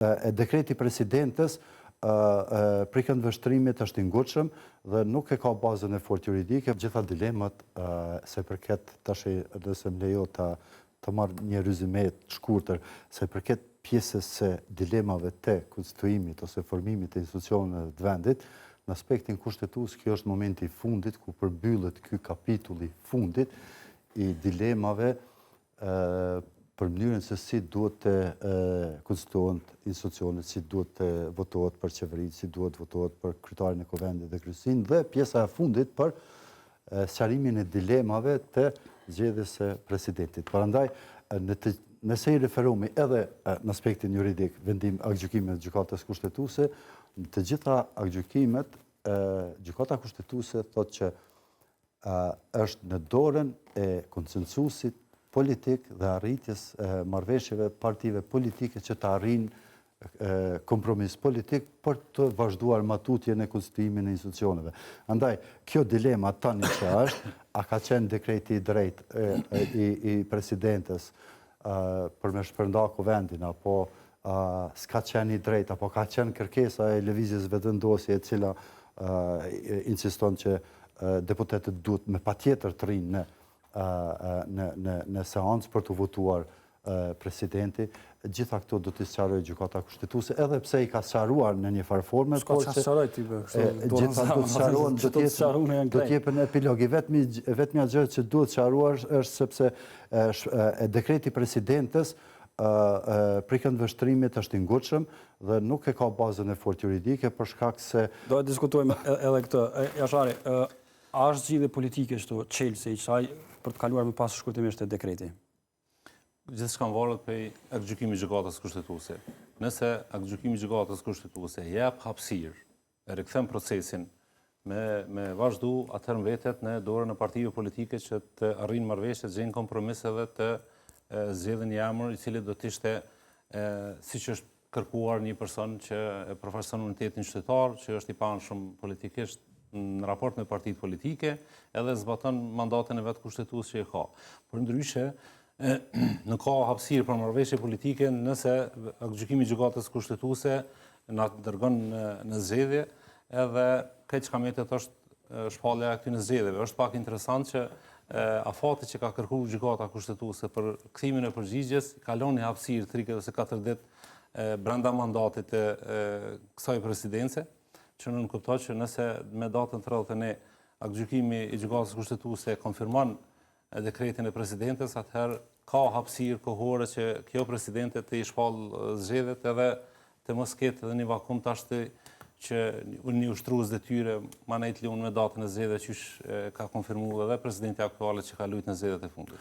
e dekreti presidentes prikën vështrimit është i ngutshëm dhe nuk e ka bazën e fort juridike. Gjitha dilemat se përket tash nëse më lejo të marrë një rezume të shkurtër, se përket pjesës së dilemave të konstituimit ose formimit të institucioneve të vendit, në aspektin kushtetues, kjo është momenti i fundit ku përbyllet ky kapitulli fundit i dilemave për mënyrën se si duhet të konstituohen institucionet, si duhet të votohet për qeverinë, si duhet votohet për kryetarin e Kuvendit dhe kryesinë, dhe pjesa e fundit për sqarimin e dilemave të zgjedhjes së presidentit. Prandaj, nëse i referohemi edhe në aspektin juridik, vendim aktgjykimit të gjykatës kushtetuese, në të gjitha aktgjykimet, gjykata kushtetuese thotë që është në dorën e konsensusit politik dhe arritjes marrëveshjeve partive politike që të arrijnë kompromis politik për të vazhduar matutjen e konstituimit në institucioneve. Andaj, kjo dilema tani që është, a ka qenë dekreti i drejtë i presidentes për me shpërnda Kuvendin, apo s'ka qenë i drejtë, apo ka qenë kërkesa e lëvizjes vetëvendosje e cila insiston që deputetët duhet me patjetër të rinë në seancë për të votuar presidenti. Gjitha këto do të sqarojë gjykata kushtetuese, edhe pse i ka sqaruar në një farë forme, por se gjitha do të sqarohen, do të jepen epilog. Vetmja gjë që duhet sqaruar është sepse dekreti presidentes prikën vështrimit është i ngutshëm dhe nuk e ka bazën e fort juridike për shkak se... Do të diskutojmë edhe këtë. Jashari, a është zgjidhje politike çto çelësi i kësaj për të kaluar më pas shkurtimisht te dekreti? Gjithçka varet prej aktgjykimit të gjykatës kushtetuese. Nëse aktgjykimi i gjykatës kushtetuese jep hapësirë e rikthen procesin me vazhdu, atëherë mbetet në dorën e partive politike që të arrijnë marrëveshje, të gjejnë kompromise dhe të zgjedhin një emër i cili do të ishte siç është kërkuar një person që e përfaqëson unitetin qytetar, që është i panshëm politikisht në raport me partitë politike, edhe zbaton mandatin e vet kushtetues që e ka. Përndryshe, nuk ka hapësirë për marrëveshje politike nëse aktgjykimi i gjykatës kushtetuese na dërgon në zgjedhje, edhe këtë çka metet është shpallja e këtyre zgjedhjeve. Është pak interesant që afati që ka kërkuar gjykata kushtetuese për kthimin e përgjigjes kalon një hapësirë 30 ose 40 ditë brenda mandatit të kësaj presidencie, që nuk kupton që nëse me datën 31 aktgjykimi i gjykatës kushtetuese konfirmon dekretin e presidentes, atëherë ka hapësirë kohore që kjo presidente të i shpallë zgjedhjet edhe të mos ketë edhe një vakum tash që një ushtrues detyre ma nejt liun me datën e zgjedhjeve që ka konfirmuar edhe presidenti aktuale që ka luajtur në zgjedhjet e fundit.